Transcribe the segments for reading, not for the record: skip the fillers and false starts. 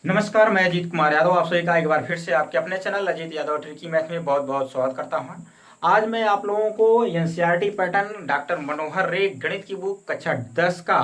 नमस्कार, मैं अजीत कुमार यादव आप सभी का एक बार फिर से आपके अपने channel Ajit Yadav tricky math में बहुत बहुत स्वागत करता हूं। आज मैं आप लोगों को एनसीईआरटी पैटर्न डॉक्टर मनोहर रे गणित की बुक कक्षा 10 का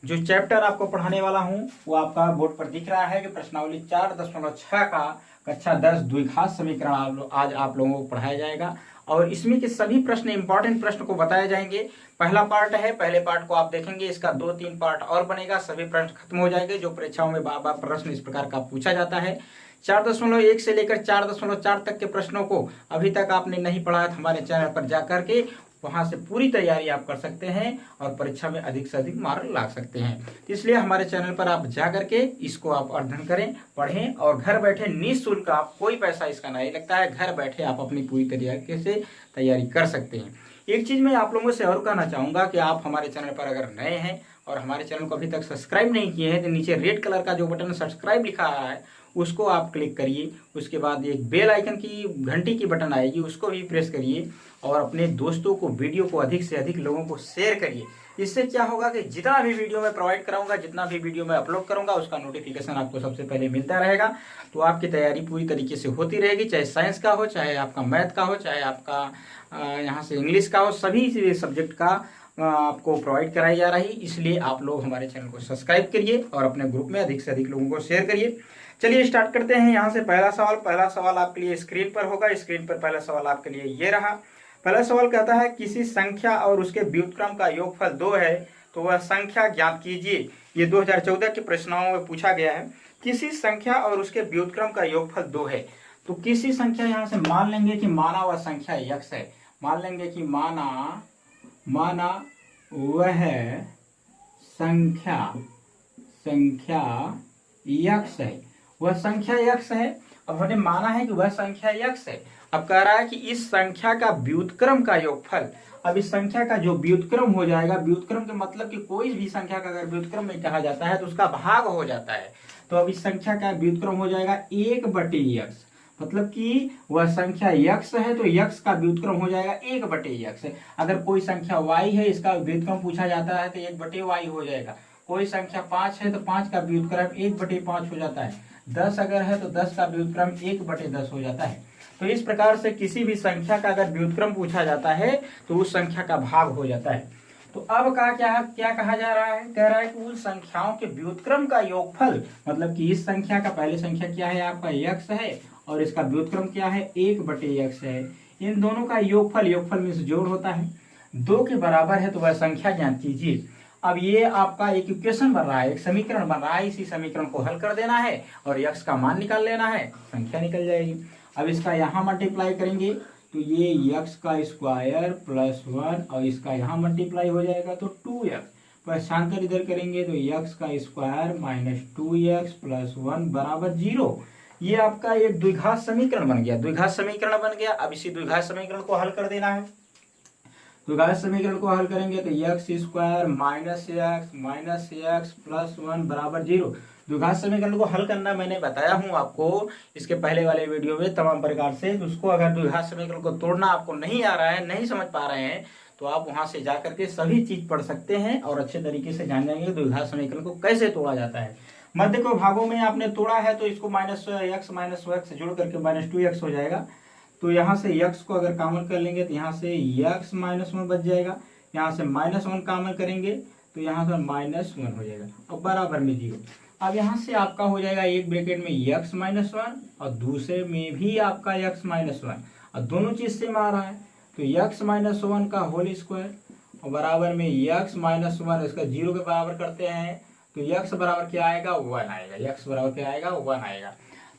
जो चैप्टर आपको पढ़ाने वाला हूं वो आपका बोर्ड पर दिख रहा है कि प्रश्नावली 4.6 का कक्षा 10 द्विघात समीकरण आज आप लोगों को पढ़ाया जाएगा और इसमें के सभी प्रश्न इंपॉर्टेंट प्रश्न को बताए जाएंगे। पहला पार्ट है, पहले पार्ट को आप देखेंगे, इसका 2-3 पार्ट और बनेगा, सभी प्रश्न खत्म हो जाएंगे जो परीक्षाओं में बार बार प्रश्न इस प्रकार का पूछा जाता है। 4.1 से लेकर 4.4 तक के प्रश्नों को अभी तक आपने नहीं पढ़ा है, हमारे चैनल पर जाकर के वहां से पूरी तैयारी आप कर सकते हैं और परीक्षा में अधिक से अधिक मार्क ला सकते हैं। इसलिए हमारे चैनल पर आप जा करके इसको आप अध्ययन करें, पढ़ें और घर बैठे निःशुल्क, आप कोई पैसा इसका नहीं लगता है, घर बैठे आप अपनी पूरी तरीके से तैयारी कर सकते हैं। एक चीज मैं आप लोगों से और कहना चाहूंगा कि आप हमारे चैनल पर अगर नए हैं और हमारे चैनल को अभी तक सब्सक्राइब नहीं किए हैं तो नीचे रेड कलर का जो बटन सब्सक्राइब लिखा है उसको आप क्लिक करिए। उसके बाद एक बेल आइकन की घंटी की बटन आएगी उसको भी प्रेस करिए और अपने दोस्तों को वीडियो को अधिक से अधिक लोगों को शेयर करिए। इससे क्या होगा कि जितना भी वीडियो मैं प्रोवाइड कराऊंगा, जितना भी वीडियो मैं अपलोड करूंगा उसका नोटिफिकेशन आपको सबसे पहले मिलता रहेगा। तो आपकी तैयारी पूरी तरीके से होती रहेगी, चाहे साइंस का हो, चाहे आपका मैथ का हो, चाहे आपका यहाँ से इंग्लिश का हो, सभी सब्जेक्ट का आपको प्रोवाइड कराई जा रही। इसलिए आप लोग हमारे चैनल को सब्सक्राइब करिए और अपने ग्रुप में अधिक से अधिक लोगों को शेयर करिए। चलिए स्टार्ट करते हैं। यहाँ से पहला सवाल आपके लिए स्क्रीन पर होगा। स्क्रीन पर पहला सवाल आपके लिए ये रहा। पहला सवाल कहता है किसी संख्या और उसके व्युत्क्रम का योगफल 2 है तो वह संख्या ज्ञात कीजिए। ये 2014 के प्रश्नों में पूछा गया है। किसी संख्या और उसके व्युत्क्रम का योगफल 2 है तो किसी संख्या, यहाँ से मान लेंगे कि माना वह संख्या यक्स है, मान लेंगे कि माना वह संख्या यक्स है, वह संख्या यक्स है। अब हमने माना है कि वह संख्या यक्स है। अब कह रहा है कि इस संख्या का व्युत्क्रम का योगफल, अब इस संख्या का जो व्युत्क्रम हो जाएगा, व्युत्क्रम के मतलब कि कोई भी संख्या का अगर व्युत्क्रम में कहा जाता है तो उसका भाग हो जाता है। तो अब इस संख्या का व्युत्क्रम हो जाएगा 1/x, मतलब कि वह संख्या यक्स है तो यक्स का व्युत्क्रम हो जाएगा 1/x। अगर कोई संख्या y है, इसका व्युत्क्रम पूछा जाता है तो 1/y हो जाएगा। कोई संख्या 5 है तो 5 का व्युत्क्रम 1/5 हो जाता है। 10 अगर है तो 10 का व्युत्क्रम 1/10 हो जाता है। तो इस प्रकार से किसी भी संख्या का अगर व्युत्क्रम पूछा जाता है तो उस संख्या का भाग हो जाता है। तो अब क्या कहा जा रहा है, कह रहा है कि उन संख्याओं के व्युत्क्रम का योगफल, मतलब कि इस संख्या का, पहली संख्या क्या है आपका यक्स है और इसका व्युत्क्रम क्या है 1/x है, इन दोनों का योगफल में से जोड़ होता है, 2 के बराबर है तो वह संख्या ज्ञात कीजिए। अब ये आपका एक इक्वेशन बन रहा है, एक समीकरण बन रहा है, इसी समीकरण को हल कर देना है और यक्स का मान निकाल लेना है, संख्या निकल जाएगी। अब इसका यहाँ मल्टीप्लाई करेंगे तो ये यक्स का स्क्वायर प्लस 1 और इसका यहाँ मल्टीप्लाई हो जाएगा तो 2x, पक्षांतर इधर करेंगे तो यक्स का स्क्वायर माइनस 2x प्लस 1 बराबर 0। ये आपका एक द्विघात समीकरण बन गया, द्विघात समीकरण बन गया। अब इसी द्विघात समीकरण को हल कर देना है। द्विघात समीकरण को हल करेंगे तो x square minus x plus 1 बराबर 0। द्विघात समीकरण को हल करना मैंने बताया हूं आपको इसके पहले वाले वीडियो में तमाम प्रकार से। तो उसको अगर द्विघात समीकरण को तोड़ना आपको नहीं आ रहा है, नहीं समझ पा रहे हैं, तो आप वहां से जाकर के सभी चीज पढ़ सकते हैं और अच्छे तरीके से जान जाएंगे द्विघात समीकरण को कैसे तोड़ा जाता है। मध्य को भागों में आपने तोड़ा है तो इसको माइनस एक्स जोड़ करके -2x हो जाएगा। तो यहाँ से x को अगर कॉमन कर लेंगे तो यहाँ से x -1 बच जाएगा, यहाँ से -1 कॉमन करेंगे तो यहाँ से -1 हो जाएगा और बराबर में 0। अब यहाँ से आपका हो जाएगा एक ब्रैकेट में x-1 और दूसरे में भी आपका x-1 और दोनों चीज सेम आ रहा है तो x-1 का होल स्क्वायर और बराबर में x-1, इसका 0 के बराबर करते हैं तो x बराबर क्या आएगा 1 आएगा, x बराबर क्या आएगा 1 आएगा।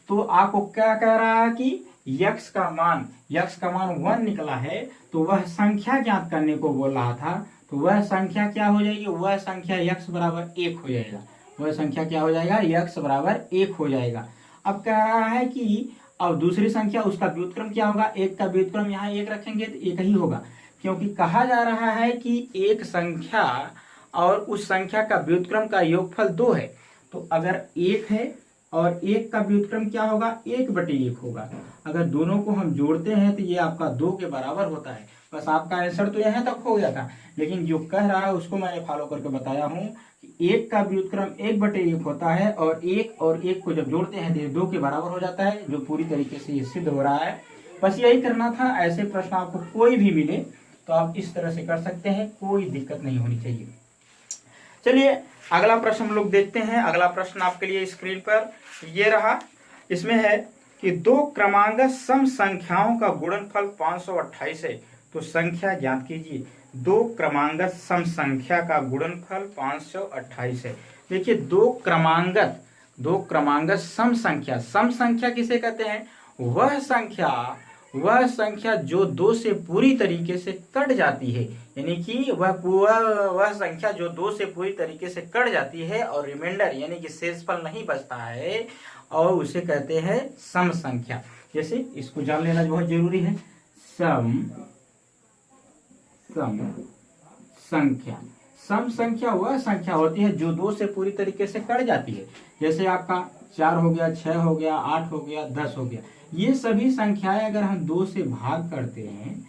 तो आपको क्या कह रहा है कि यक्स का मान 1 निकला है तो वह संख्या ज्ञात करने को बोल रहा था। तो वह संख्या क्या हो जाएगी, वह संख्या यक्स बराबर 1 हो जाएगा, वह संख्या क्या हो जाएगा यक्स बराबर 1 हो जाएगा। अब कह रहा है कि अब दूसरी संख्या उसका व्युत्क्रम क्या होगा, 1 का व्युत्क्रम यहाँ 1 रखेंगे तो 1 ही होगा, क्योंकि कहा जा रहा है कि एक संख्या और उस संख्या का व्युत्क्रम का योगफल 2 है। तो अगर 1 है और 1 का व्युत्क्रम क्या होगा, 1/1 होगा। अगर दोनों को हम जोड़ते हैं तो ये आपका 2 के बराबर होता है। बस आपका आंसर तो यहाँ तक हो गया था, लेकिन जो कह रहा है उसको मैंने फॉलो करके बताया हूँ कि 1 का व्युत्क्रम 1/1 होता है, और 1 को जब जोड़ते हैं तो ये 2 के बराबर हो जाता है, जो पूरी तरीके से ये सिद्ध हो रहा है। बस यही करना था। ऐसे प्रश्न आपको कोई भी मिले तो आप इस तरह से कर सकते हैं, कोई दिक्कत नहीं होनी चाहिए। चलिए अगला प्रश्न हम लोग देखते हैं। अगला प्रश्न आपके लिए स्क्रीन पर ये रहा। इसमें है कि 2 क्रमांगत सम संख्याओं का गुणनफल 528 है, तो संख्या ज्ञात कीजिए। 2 क्रमांगत सम संख्या का गुणनफल 528 है। देखिए 2 क्रमांगत सम संख्या किसे कहते हैं, वह संख्या जो 2 से पूरी तरीके से कट जाती है, यानी कि वह संख्या जो 2 से पूरी तरीके से कट जाती है और रिमाइंडर यानी कि शेषफल नहीं बचता है, और उसे कहते हैं सम संख्या। जैसे इसको जान लेना बहुत जरूरी है। सम संख्या वह संख्या होती है जो 2 से पूरी तरीके से कट जाती है। जैसे आपका 4 हो गया, 6 हो गया, 8 हो गया, 10 हो गया। ये सभी संख्याएं अगर हम 2 से भाग करते हैं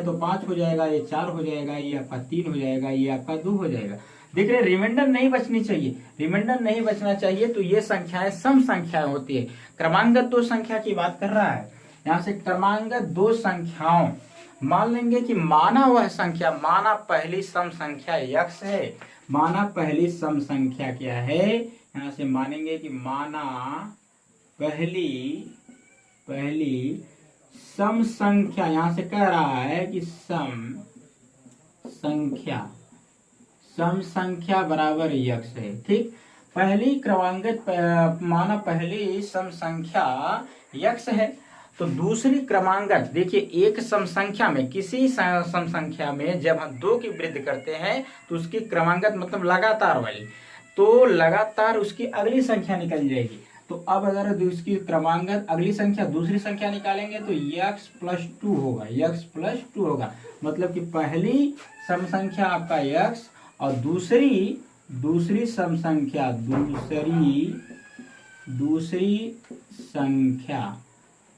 तो 5 हो जाएगा, ये 4 हो जाएगा, ये आपका 3 हो जाएगा, ये आपका 2 हो जाएगा। देख रहे, रिमाइंडर नहीं बचना चाहिए, तो ये संख्याएं सम संख्याएं होती है। क्रमांगत 2 संख्या की बात कर रहा है यहाँ से। क्रमांगत 2 संख्याओं, मान लेंगे कि माना पहली सम संख्या x है। माना पहली सम संख्या क्या है, यहाँ से मानेंगे कि माना पहली सम संख्या, यहां से कह रहा है कि सम संख्या बराबर x है। ठीक, पहली क्रमांगत माना पहली सम संख्या x है, तो दूसरी क्रमांगत, देखिए एक सम संख्या में, किसी सम संख्या में जब हम 2 की वृद्धि करते हैं तो उसकी क्रमांगत मतलब लगातार वाली, तो लगातार उसकी अगली संख्या निकल जाएगी। तो अब अगर उसकी क्रमांगत अगली संख्या दूसरी संख्या निकालेंगे तो x+2 होगा। मतलब कि पहली सम संख्या आपका x और दूसरी सम संख्या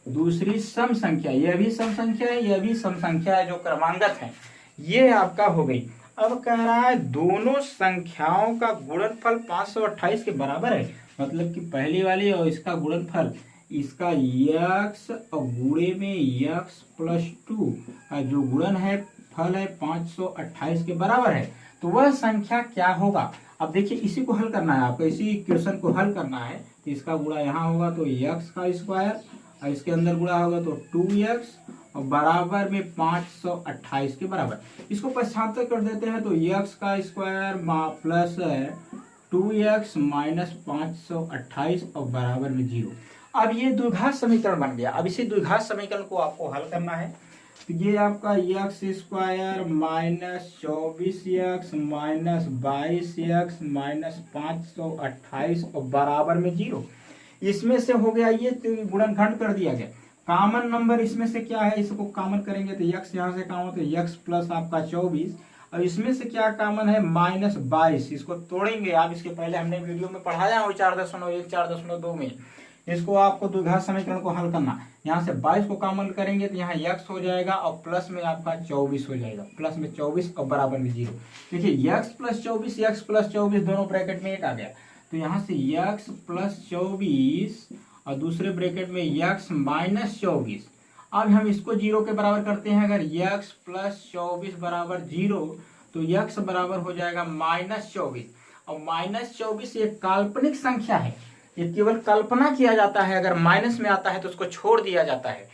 दूसरी सम संख्या, यह भी सम संख्या है जो क्रमांगत है, ये आपका हो गई। अब कह रहा है दोनों संख्याओं का गुणनफल 528 के बराबर है। मतलब कि पहली वाली और इसका गुणनफल, इसका x और गुणे में x+2 का जो गुणन है, फल है 528 के बराबर है। तो वह संख्या क्या होगा। अब देखिए इसी को हल करना है आपको, इसी इक्वेशन को हल करना है। तो इसका गुणा यहाँ होगा तो x का स्क्वायर, और इसके अंदर गुणा होगा तो 2x और बराबर में 528 के बराबर। इसको पश्चांतर कर देते हैं तो x का स्क्वायर प्लस 2x माइनस 528 और बराबर में 0। अब ये द्विघात समीकरण बन गया। अब इसी द्विघात समीकरण को आपको हल करना है। तो ये आपका x² minus 24x minus 22x minus 528 और बराबर में 0। इसमें से हो गया, ये गुणनखंड कर दिया गया। कॉमन नंबर इसमें से क्या है, इसको कॉमन करेंगे तो x यहाँ से कॉमन, तो x प्लस आपका 24, और इसमें से क्या कॉमन है, माइनस 22। इसको तोड़ेंगे आप, इसके पहले हमने वीडियो में पढ़ाया हो 4.1 4.2 में। इसको आपको द्विघात समीकरण को हल करना। यहाँ से 22 को कॉमन करेंगे तो यहाँ x हो जाएगा और प्लस में आपका 24 हो जाएगा, प्लस में 24 और बराबर में 0। देखिए x प्लस 24 दोनों ब्रैकेट में 1 आ गया, तो यहाँ से x प्लस 24 और दूसरे ब्रैकेट में x माइनस 24। अब हम इसको 0 के बराबर करते हैं। अगर x प्लस 24 बराबर 0 तो x बराबर हो जाएगा माइनस 24, और माइनस 24 एक काल्पनिक संख्या है, ये केवल कल्पना किया जाता है। अगर माइनस में आता है तो उसको छोड़ दिया जाता है,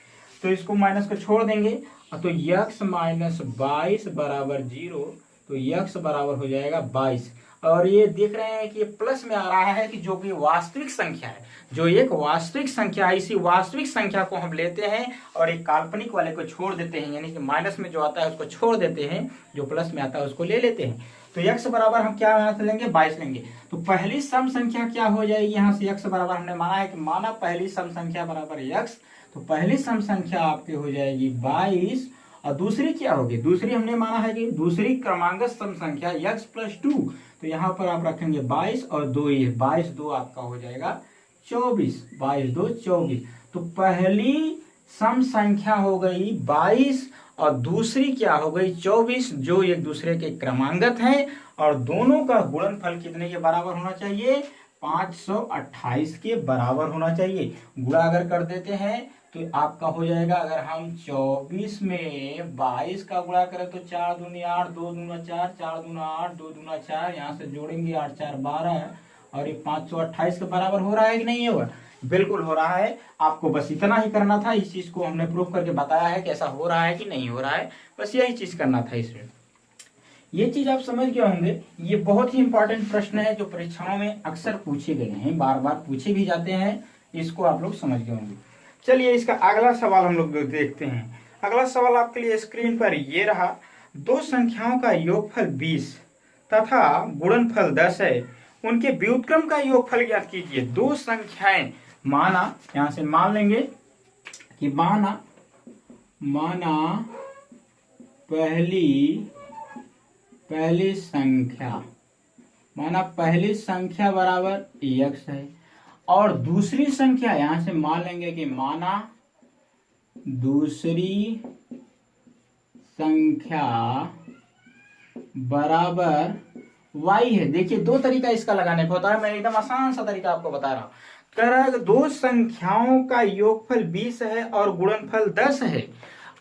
तो इसको माइनस को छोड़ देंगे तो x माइनस 22 बराबर 0, तो x बराबर हो जाएगा 22। और ये देख रहे हैं कि ये प्लस में आ रहा है कि जो कि वास्तविक संख्या है, जो एक वास्तविक संख्या है। इसी वास्तविक संख्या को हम लेते हैं और एक काल्पनिक वाले को छोड़ देते हैं, यानी कि माइनस में जो आता है उसको छोड़ देते हैं, जो प्लस में आता है उसको ले लेते हैं। तो x बराबर हम क्या लेंगे, 22 लेंगे। तो पहली सम संख्या क्या हो जाएगी, यहाँ से x बराबर हमने माना है कि माना पहली सम संख्या बराबर x, तो पहली सम संख्या आपकी हो जाएगी 22। और दूसरी क्या होगी, दूसरी हमने माना है कि दूसरी क्रमांगत सम संख्या x+2, तो यहाँ पर आप रखेंगे 22 और 2, ये 22 2 आपका हो जाएगा 24, 22 2 24। तो पहली सम संख्या हो गई 22 और दूसरी क्या हो गई 24, जो एक दूसरे के क्रमांगत हैं, और दोनों का गुणनफल कितने के बराबर होना चाहिए? 528 के बराबर होना चाहिए। गुणा अगर कर देते हैं तो आपका हो जाएगा, अगर हम 24 में 22 का गुणा करें तो 4 दूनी 8, 2 दूना 4, 4 दूना 8, 2 दूना 4, यहाँ से जोड़ेंगे 8 4 12, और ये 528 के बराबर हो रहा है कि नहीं होगा? बिल्कुल हो रहा है। आपको बस इतना ही करना था, इस चीज को हमने प्रूफ करके बताया है कि ऐसा हो रहा है कि नहीं हो रहा है, बस यही चीज करना था इसमें। ये चीज आप समझ गए होंगे। ये बहुत ही इंपॉर्टेंट प्रश्न है जो परीक्षाओं में अक्सर पूछे गए हैं, बार बार पूछे भी जाते हैं, इसको आप लोग समझ गए होंगे। चलिए इसका अगला सवाल हम लोग देखते हैं। अगला सवाल आपके लिए स्क्रीन पर ये रहा, दो संख्याओं का योगफल 20 तथा गुणनफल 10 है, उनके व्युत्क्रम का योगफल ज्ञात कीजिए। दो संख्याएं, माना यहां से मान लेंगे कि माना पहली संख्या बराबर x है, और दूसरी संख्या यहां से मान लेंगे कि माना दूसरी संख्या बराबर y है। देखिए दो तरीका इसका लगाने का होता है, मैं एकदम आसान सा तरीका आपको बता रहा हूं। कह रहा है कि दो संख्याओं का योगफल 20 है और गुणनफल 10 है,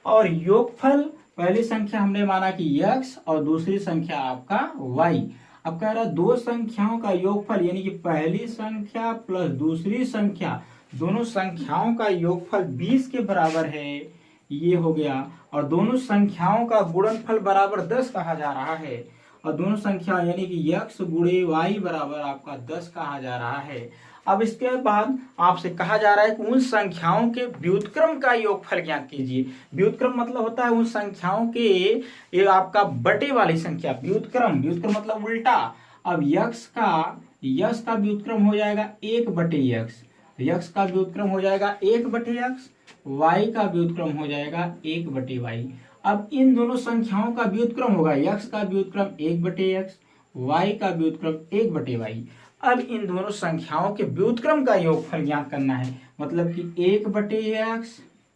और योगफल पहली संख्या हमने माना कि x और दूसरी संख्या आपका y। अब कह रहा है दो संख्याओं का योगफल, यानी कि पहली संख्या प्लस दूसरी संख्या, दोनों संख्याओं का योगफल 20 के बराबर है, ये हो गया। और दोनों संख्याओं का गुणनफल बराबर 10 कहा जा रहा है, और दोनों संख्या यानी कि x गुणे y बराबर आपका 10 कहा जा रहा है। अब इसके बाद आपसे कहा जा रहा है कि उन संख्याओं के व्युत्क्रम का योगफल ज्ञात कीजिए। व्युत्क्रम मतलब होता है उन संख्याओं के, ये आपका बटे वाली संख्या, व्युत्क्रम मतलब उल्टा। अब यक्स का व्युत्क्रम हो जाएगा 1/x, यक्स का व्युत्क्रम हो जाएगा 1/x, y का व्युत्क्रम हो जाएगा 1/y। अब इन दोनों संख्याओं का व्युत्क्रम होगा, यक्स का व्युत्क्रम 1/x, y का व्युत्क्रम 1/y। अब इन दोनों संख्याओं के व्युत्क्रम का योगफल ज्ञात करना है, मतलब कि 1/x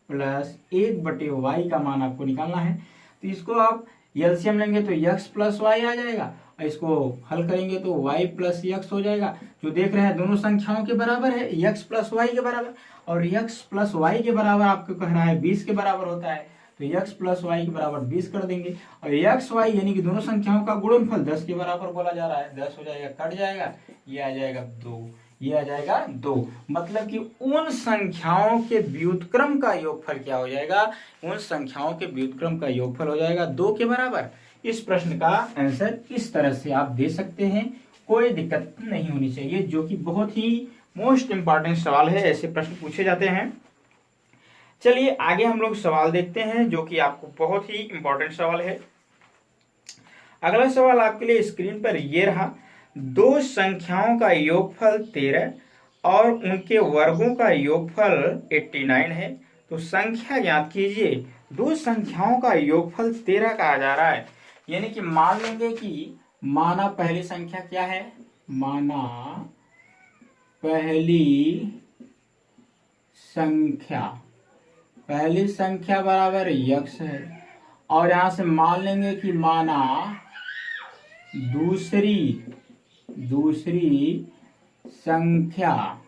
प्लस 1/y का मान आपको निकालना है। तो इसको आप एलसीएम लेंगे तो x प्लस y आ जाएगा, और इसको हल करेंगे तो y प्लस x हो जाएगा। जो देख रहे हैं दोनों संख्याओं के बराबर है, x प्लस y के बराबर, और x प्लस y के बराबर आपको कह रहा है 20 के बराबर होता है, तो x प्लस y के बराबर 20 कर देंगे, और x y यानी कि दोनों संख्याओं का गुणनफल 10 के बराबर बोला जा रहा है, 10 हो जाएगा, कट जाएगा, ये आ जाएगा 2, ये आ जाएगा 2। मतलब कि उन संख्याओं के व्युत्क्रम का योगफल क्या हो जाएगा? उन संख्याओं के व्युत्क्रम का योगफल हो जाएगा 2 के बराबर। इस प्रश्न का आंसर इस तरह से आप दे सकते हैं, कोई दिक्कत नहीं होनी चाहिए, जो कि बहुत ही मोस्ट इंपॉर्टेंट सवाल है, ऐसे प्रश्न पूछे जाते हैं। चलिए आगे हम लोग सवाल देखते हैं, जो कि आपको बहुत ही इंपॉर्टेंट सवाल है। अगला सवाल आपके लिए स्क्रीन पर ये रहा, दो संख्याओं का योगफल 13 और उनके वर्गों का योगफल 89 है, तो संख्या ज्ञात कीजिए। दो संख्याओं का योगफल 13 कहा जा रहा है, यानी कि मान लेंगे कि माना पहली संख्या क्या है, माना पहली संख्या बराबर x है, और यहां से मान लेंगे कि माना दूसरी संख्या,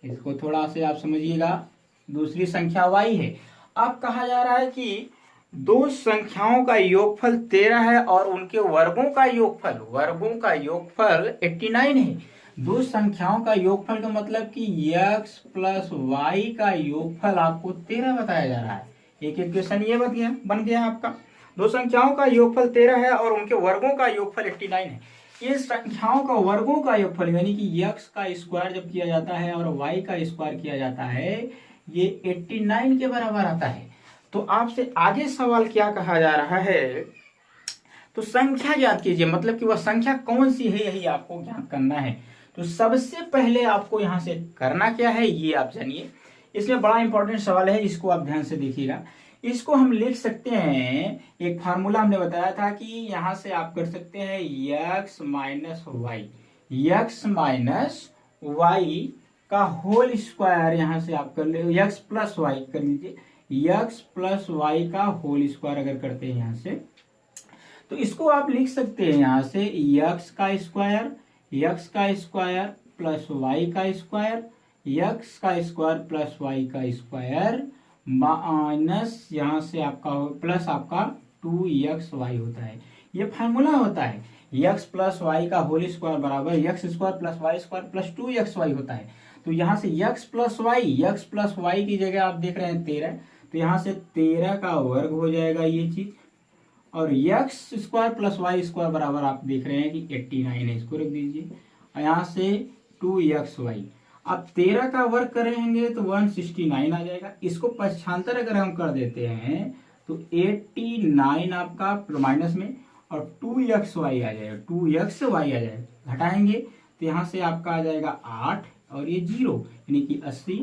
इसको थोड़ा से आप समझिएगा, दूसरी संख्या y है। अब कहा जा रहा है कि दो संख्याओं का योगफल 13 है और उनके वर्गों का योगफल 89 है। दो संख्याओं का योगफल का मतलब कि x प्लस y का योगफल आपको 13 बताया जा रहा है। एक इक्वेशन ये बन गया आपका। दो संख्याओं का योगफल 13 है और उनके वर्गों का योगफल 89 है। इन संख्याओं का वर्गों का योगफल यानी कि x का स्क्वायर जब किया जाता है और y का स्क्वायर किया जाता है, ये 89 के बराबर आता है। तो आपसे आगे सवाल क्या कहा जा रहा है, तो संख्या ज्ञात कीजिए, मतलब कि वह संख्या कौन सी है, यही आपको ज्ञात करना है। तो सबसे पहले आपको यहां से करना क्या है, ये आप जानिए। इसमें बड़ा इंपॉर्टेंट सवाल है, इसको आप ध्यान से देखिएगा। इसको हम लिख सकते हैं, एक फार्मूला हमने बताया था कि यहां से आप कर सकते हैं x minus y, x minus y का होल स्क्वायर, यहां से आप कर ले यक्स प्लस वाई कर लीजिए, यक्स प्लस वाई का होल स्क्वायर अगर करते हैं यहां से, तो इसको आप लिख सकते हैं यहां से यक्स का स्क्वायर, यक्स का स्क्वायर प्लस वाई का स्क्वायर, यक्स का स्क्वायर प्लस वाई का स्क्वायर माइनस यहां से आपका प्लस आपका 2xy होता है। ये फार्मूला होता है, यक्स प्लस वाई का होल स्क्वायर बराबर x square plus y square plus 2xy होता है। तो यहां से यक्स प्लस वाई की जगह आप देख रहे हैं 13, तो यहां से 13 का वर्ग हो जाएगा ये चीज, और x square plus y square बराबर आप देख रहे हैं कि 89 है, इसको रख दीजिए, और यहाँ से 2xy, आप 13 का वर्ग करेंगे तो 169 आ जाएगा। इसको पक्षांतर अगर हम कर देते हैं तो 89 आपका माइनस में और 2xy आ जाएगा, 2xy आ जाएगा, घटाएंगे तो यहाँ से आपका आ जाएगा 8 और ये 0 यानी कि 80,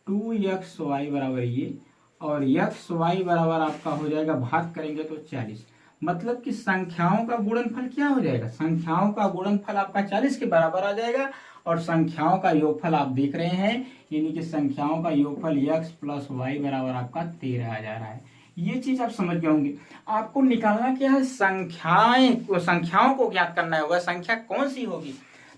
2xy बराबर ये, और xy बराबर आपका हो जाएगा, भाग करेंगे तो 40, मतलब कि संख्याओं का गुणनफल क्या हो जाएगा, संख्याओं का गुणनफल आपका 40 के बराबर आ जाएगा, और संख्याओं का योगफल आप देख रहे हैं, यानी कि संख्याओं का योगफल x प्लस वाई बराबर आपका 13 आ जा रहा है। ये चीज आप समझ गए होंगे। आपको निकालना क्या है, संख्याओं को ज्ञात करना होगा, संख्या कौन सी होगी।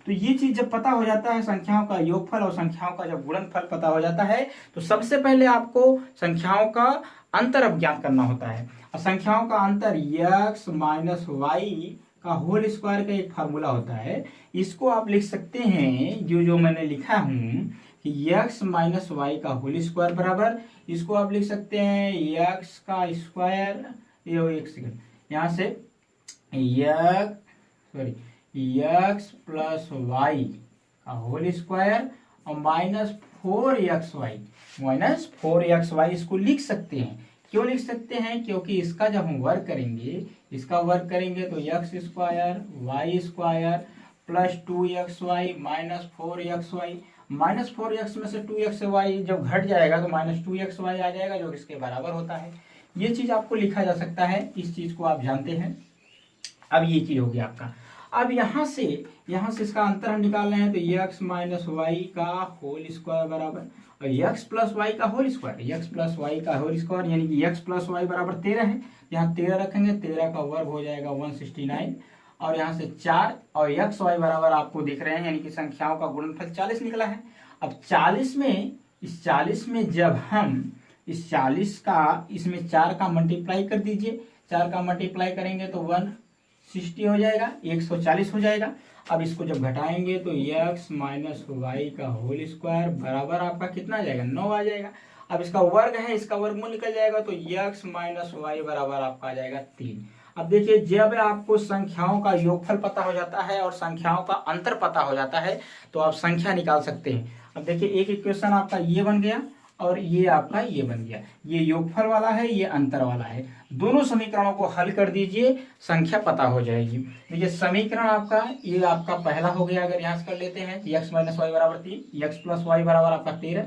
तो ये चीज जब पता हो जाता है, संख्याओं का योगफल और संख्याओं का जब गुणनफल पता हो जाता है, तो सबसे पहले आपको संख्याओं का अंतर ज्ञात करना होता है। और संख्याओं का अंतर x माइनस वाई का होल स्क्वायर का एक फार्मूला होता है, इसको आप लिख सकते हैं जो मैंने लिखा हूं कि x माइनस वाई का होल स्क्वायर बराबर, इसको आप लिख सकते हैं x का स्क्वायर, ये एक सेकंड, यहाँ से x प्लस वाई का होल स्क्वायर और माइनस 4xy इसको लिख सकते हैं। क्यों लिख सकते हैं, क्योंकि इसका जब हम वर्ग करेंगे, इसका वर्ग करेंगे तो x square y square plus 2xy minus 4xy, minus 4x में से 2xy जब घट जाएगा तो माइनस 2xy आ जाएगा, जो इसके बराबर होता है। ये चीज आपको लिखा जा सकता है, इस चीज को आप जानते हैं। अब ये चीज हो गया आपका। अब यहाँ से इसका अंतर हम निकाल रहे हैं, तो x माइनस वाई का होल स्क्वायर बराबर और x प्लस वाई का whole square, x plus y का होल स्क्वायर यानी कि x प्लस वाई बराबर 13 है, यहाँ 13 रखेंगे, 13 का वर्ग हो जाएगा 169, और यहाँ से 4 और एक्स वाई बराबर आपको दिख रहे हैं, यानी कि संख्याओं का गुणनफल 40 निकला है। अब 40 में इस 40 में जब हम इस 40 का इसमें 4 का मल्टीप्लाई कर दीजिए, 4 का मल्टीप्लाई करेंगे तो 160 हो जाएगा, 140 हो जाएगा। अब इसको जब घटाएंगे तो x माइनस वाई का होल स्क्वायर बराबर आपका कितना आ जाएगा, 9 आ जाएगा। अब इसका वर्ग है, इसका वर्गमूल निकल जाएगा तो x माइनस वाई बराबर आपका आ जाएगा 3। अब देखिए, जब आपको संख्याओं का योगफल पता हो जाता है और संख्याओं का अंतर पता हो जाता है तो आप संख्या निकाल सकते हैं। अब देखिए, एक इक्वेशन आपका ये बन गया और ये आपका ये बन गया, ये योगफल वाला है, ये अंतर वाला है। दोनों समीकरणों को हल कर दीजिए, संख्या पता हो जाएगी। देखिए, समीकरण आपका ये आपका पहला हो गया। अगर यहाँ से कर लेते हैं x माइनस वाई बराबर 3, x प्लस वाई बराबर आपका 13,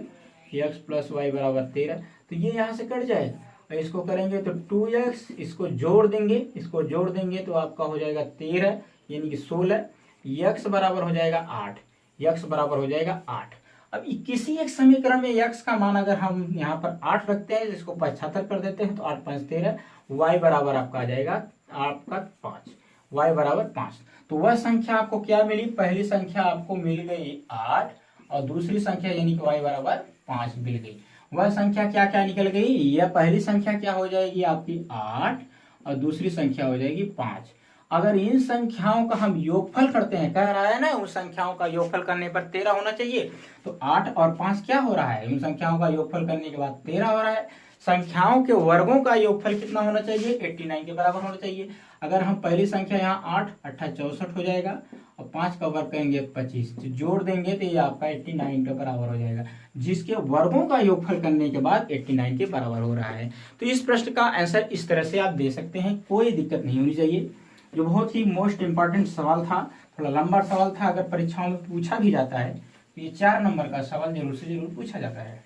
x प्लस वाई बराबर 13, तो ये यहाँ से कट जाएगा। और इसको करेंगे तो 2x, इसको जोड़ देंगे तो आपका हो जाएगा 13 यानी कि 16, x बराबर हो जाएगा 8, x बराबर हो जाएगा 8। अब किसी एक समीकरण में x का मान अगर हम यहाँ पर 8 रखते हैं, इसको 75 कर देते हैं तो 8 5 13, y बराबर आपका आ जाएगा आपका 5, y बराबर 5। तो वह संख्या आपको क्या मिली, पहली संख्या आपको मिल गई 8 और दूसरी संख्या यानी कि y बराबर 5 मिल गई। वह संख्या क्या क्या निकल गई, यह पहली संख्या क्या हो जाएगी आपकी 8 और दूसरी संख्या हो जाएगी 5। अगर इन संख्याओं का हम योगफल करते हैं, कह रहा है ना उन संख्याओं का योगफल करने पर 13 होना चाहिए, तो 8 और 5 क्या हो रहा है, उन संख्याओं का योगफल करने के बाद 13 हो रहा है। संख्याओं के वर्गों का योगफल कितना होना चाहिए, 89 के बराबर होना चाहिए। अगर हम पहली संख्या यहाँ 8 8 64 हो जाएगा और 5 का वर्ग करेंगे 25, जोड़ देंगे तो ये आपका 89 के बराबर हो जाएगा, जिसके वर्गों का योगफल करने के बाद 89 के बराबर हो रहा है। तो इस प्रश्न का आंसर इस तरह से आप दे सकते हैं, कोई दिक्कत नहीं होनी चाहिए। जो बहुत ही मोस्ट इंपॉर्टेंट सवाल था, थोड़ा लंबा सवाल था, अगर परीक्षाओं में पूछा भी जाता है तो ये 4 नंबर का सवाल जरूर से जरूर पूछा जाता है।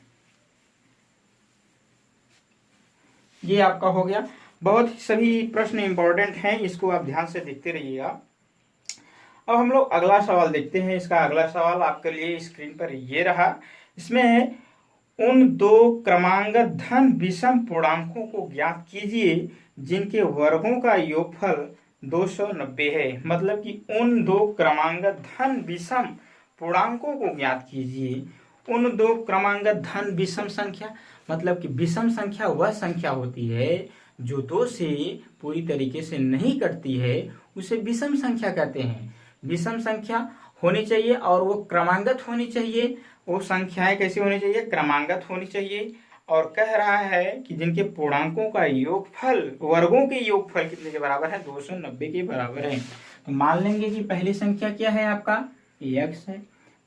ये आपका हो गया। बहुत सभी प्रश्न इंपॉर्टेंट हैं, इसको आप ध्यान से देखते रहिएगा। अब हम लोग अगला सवाल देखते हैं। इसका अगला सवाल आपके लिए स्क्रीन पर ये रहा। इसमें उन दो क्रमांगत धन विषम पूर्णांकों को ज्ञात कीजिए जिनके वर्गों का योगफल 290 है। मतलब कि उन दो क्रमांगत धन विषम पूर्णांकों को ज्ञात कीजिए। उन दो क्रमांगत धन विषम संख्या, मतलब कि विषम संख्या वह संख्या होती है जो दो से पूरी तरीके से नहीं कटती है, उसे विषम संख्या कहते हैं। विषम संख्या होनी चाहिए और वो क्रमांगत होनी चाहिए। वो संख्याएं कैसी होनी चाहिए? क्रमांगत होनी चाहिए। और कह रहा है कि जिनके पूर्णांकों का योगफल, वर्गों के योगफल कितने के बराबर है? 290 के बराबर है। तो मान लेंगे कि पहली संख्या क्या है आपका? x है।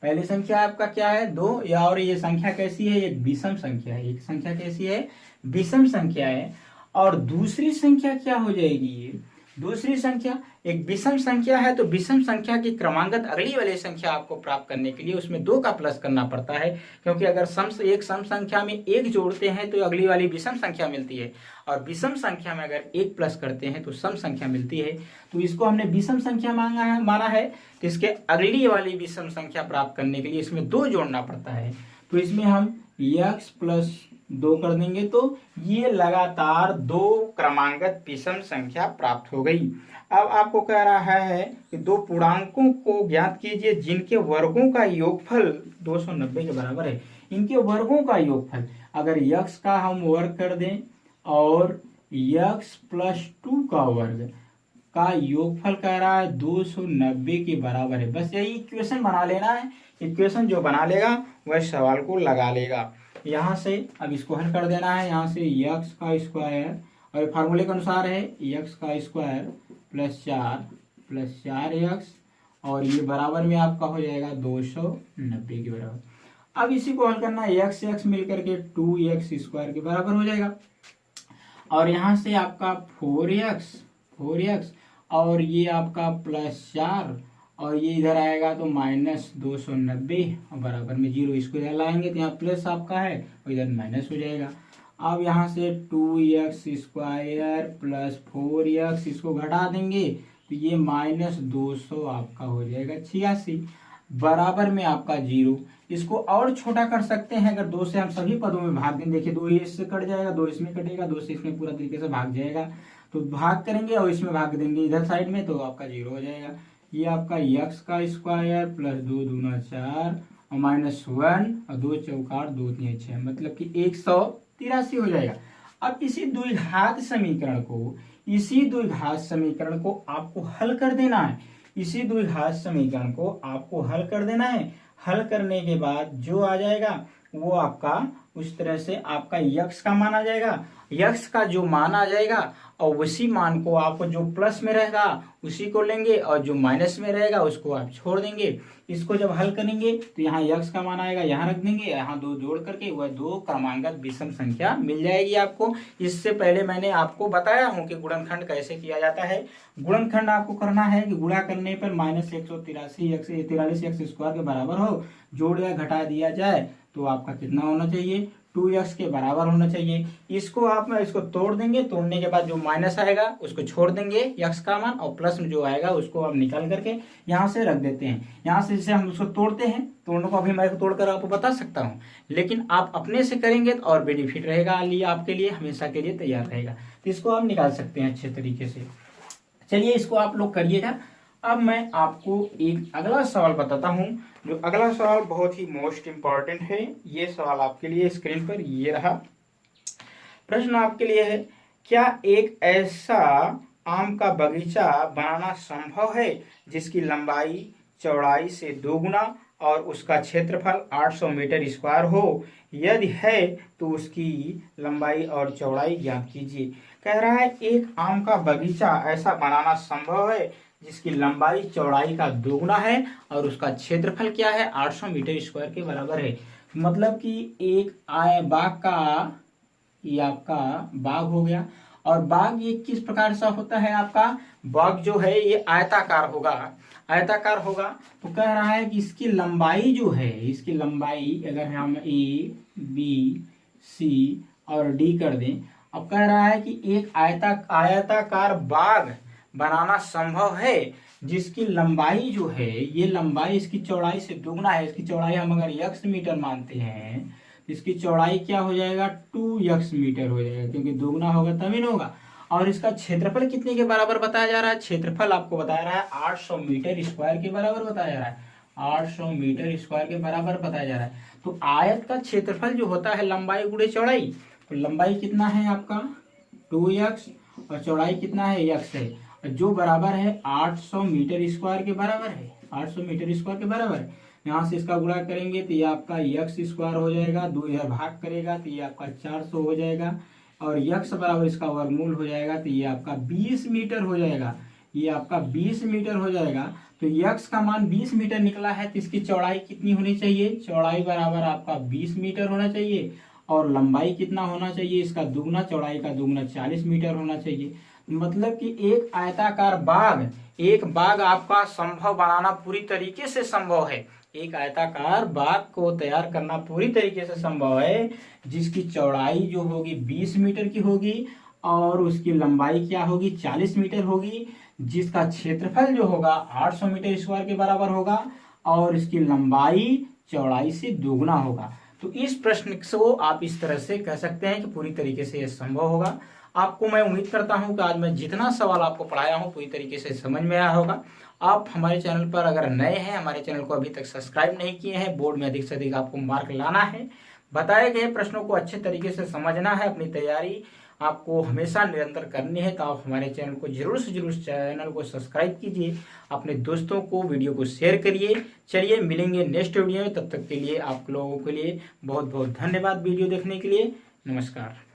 पहली संख्या आपका क्या है? 2। और ये संख्या कैसी है? एक विषम संख्या है। एक संख्या कैसी है? विषम संख्या है। और दूसरी संख्या क्या हो जाएगी? ये दूसरी संख्या एक विषम संख्या है, तो विषम संख्या की क्रमांगत अगली वाली संख्या आपको प्राप्त करने के लिए उसमें 2 का प्लस करना पड़ता है, क्योंकि अगर एक सम संख्या में 1 जोड़ते हैं तो अगली वाली विषम संख्या मिलती है, और विषम संख्या में अगर 1 प्लस करते हैं तो सम संख्या मिलती है। तो इसको हमने विषम संख्या माना है, तो इसके अगली वाली विषम संख्या प्राप्त करने के लिए इसमें 2 जोड़ना पड़ता है। तो इसमें हम x प्लस 2 कर देंगे तो ये लगातार 2 क्रमांगत विषम संख्या प्राप्त हो गई। अब आपको कह रहा है कि दो पूर्णांकों को ज्ञात कीजिए जिनके वर्गों का योगफल 290 के बराबर है। इनके वर्गों का योगफल, अगर x का हम वर्ग कर दें और x प्लस 2 का वर्ग का योगफल कह रहा है 290 के बराबर है। बस यही इक्वेशन बना लेना है। इक्वेशन जो बना लेगा वह सवाल को लगा लेगा। यहाँ से अब इसको हल कर देना है। यहाँ से x का स्क्वायर, और फार्मूले के अनुसार है x का स्क्वायर प्लस 4x, और ये बराबर में आपका हो जाएगा 290 के बराबर। अब इसी को हल करना है, x मिलकर के 2x स्क्वायर के बराबर हो जाएगा। और यहाँ से आपका 4x और ये आपका प्लस 4, और ये इधर आएगा तो माइनस 290, और बराबर में 0। इसको इधर लाएंगे तो यहाँ प्लस आपका है और इधर माइनस हो जाएगा। अब यहाँ से 2x स्क्वायर प्लस 4x, इसको घटा देंगे तो ये माइनस 200 आपका हो जाएगा 86, बराबर में आपका 0। इसको और छोटा कर सकते हैं, अगर 2 से हम सभी पदों में भाग दें। देखिए 2 इससे कट जाएगा, 2 इसमें कटेगा, 2 से इसमें पूरा तरीके से भाग जाएगा। तो भाग करेंगे और इसमें भाग देंगे इधर साइड में, तो आपका 0 हो जाएगा। ये आपका x का स्क्वायर प्लस 2 दूना 4 और माइनस 1 और 2 चौकार 2 3 6, मतलब कि 183 हो जाएगा। अब इसी द्विघात समीकरण को आपको हल कर देना है। इसी द्विघात समीकरण को आपको हल कर देना है। हल करने के बाद जो आ जाएगा वो आपका उस तरह से आपका x का मान आ जाएगा। x का जो मान आ जाएगा और उसी मान को आपको जो प्लस में रहेगा उसी को लेंगे, और जो माइनस में रहेगा उसको आप छोड़ देंगे। इसको जब हल करेंगे तो यहाँ x का मान आएगा, यहाँ रख देंगे, यहाँ 2 जोड़ करके वह 2 क्रमांगत विषम संख्या मिल जाएगी आपको। इससे पहले मैंने आपको बताया हूँ कि गुणनखंड कैसे किया जाता है। गुणनखंड आपको करना है कि गुणा करने पर माइनस 143x स्क्वायर के बराबर हो, जोड़ या घटा दिया जाए तो आपका कितना होना चाहिए? 2x के बराबर होना चाहिए। इसको तोड़ देंगे, तोड़ने के बाद जो माइनस आएगा उसको छोड़ देंगे x का मान, और प्लस में जो आएगा उसको आप निकाल करके यहाँ से रख देते हैं। यहाँ से जैसे हम उसको तोड़ते हैं, तोड़ने को अभी मैं तोड़कर आपको बता सकता हूँ, लेकिन आप अपने से करेंगे तो और बेनिफिट रहेगा, आपके लिए हमेशा के लिए तैयार रहेगा। तो इसको आप निकाल सकते हैं अच्छे तरीके से। चलिए इसको आप लोग करिएगा। अब मैं आपको एक अगला सवाल बताता हूं, जो अगला सवाल बहुत ही मोस्ट इंपॉर्टेंट है। ये सवाल आपके लिए स्क्रीन पर ये रहा। प्रश्न आपके लिए है, क्या एक ऐसा आम का बगीचा बनाना संभव है जिसकी लंबाई चौड़ाई से 2 गुना और उसका क्षेत्रफल 800 मीटर स्क्वायर हो? यदि है तो उसकी लंबाई और चौड़ाई ज्ञात कीजिए। कह रहा है एक आम का बगीचा ऐसा बनाना संभव है जिसकी लंबाई चौड़ाई का 2 गुना है और उसका क्षेत्रफल क्या है? 800 मीटर स्क्वायर के बराबर है। मतलब कि एक बाग का, ये आपका बाग हो गया, और बाग ये किस प्रकार सा होता है? आपका बाग जो है ये आयताकार होगा। तो कह रहा है कि इसकी लंबाई जो है, अगर हम A B C और D कर दें, अब कह रहा है कि एक आयताकार बाग बनाना संभव है जिसकी लंबाई जो है, ये लंबाई इसकी चौड़ाई से दुगना है। इसकी चौड़ाई हम अगर x मीटर मानते हैं तो इसकी चौड़ाई क्या हो जाएगा, 2x मीटर हो जाएगा, क्योंकि दुगना होगा तभी न होगा। और इसका क्षेत्रफल कितने के बराबर बताया जा रहा है, क्षेत्रफल आपको बताया रहा है 800 मीटर स्क्वायर के बराबर बताया जा रहा है, 800 मीटर स्क्वायर के बराबर बताया जा रहा है। तो आयत का क्षेत्रफल जो होता है लंबाई गुणे चौड़ाई, तो लंबाई कितना है आपका 2x और चौड़ाई कितना है x है, जो बराबर है 800 मीटर स्क्वायर के बराबर है, 800 मीटर स्क्वायर के बराबर है। यहाँ से इसका गुणा करेंगे तो ये आपका x स्क्वायर हो जाएगा, 2 इधर भाग करेगा तो ये आपका 400 हो जाएगा, और x बराबर इसका वर्गमूल हो जाएगा तो ये आपका 20 मीटर हो जाएगा, ये आपका 20 मीटर हो जाएगा। तो x का मान 20 मीटर निकला है, तो इसकी चौड़ाई कितनी होनी चाहिए, चौड़ाई बराबर आपका 20 मीटर होना चाहिए, और लंबाई कितना होना चाहिए, इसका दुगना, चौड़ाई का दुगना 40 मीटर होना चाहिए। मतलब कि एक आयताकार बाग, एक बाग आपका संभव बनाना पूरी तरीके से संभव है, एक आयताकार बाग को तैयार करना पूरी तरीके से संभव है, जिसकी चौड़ाई जो होगी 20 मीटर की होगी और उसकी लंबाई क्या होगी 40 मीटर होगी, जिसका क्षेत्रफल जो होगा 800 मीटर स्क्वायर के बराबर होगा और इसकी लंबाई चौड़ाई से दोगुना होगा। तो इस प्रश्न को आप इस तरह से कह सकते हैं कि पूरी तरीके से यह संभव होगा। आपको मैं उम्मीद करता हूं कि आज मैं जितना सवाल आपको पढ़ाया हूं पूरी तरीके से समझ में आया होगा। आप हमारे चैनल पर अगर नए हैं, हमारे चैनल को अभी तक सब्सक्राइब नहीं किए हैं, बोर्ड में अधिक से अधिक आपको मार्क लाना है, बताए गए प्रश्नों को अच्छे तरीके से समझना है, अपनी तैयारी आपको हमेशा निरंतर करनी है, तो आप हमारे चैनल को जरूर से जरूर चैनल को सब्सक्राइब कीजिए, अपने दोस्तों को वीडियो को शेयर करिए। चलिए मिलेंगे नेक्स्ट वीडियो में, तब तक के लिए आप लोगों के लिए बहुत बहुत धन्यवाद वीडियो देखने के लिए। नमस्कार।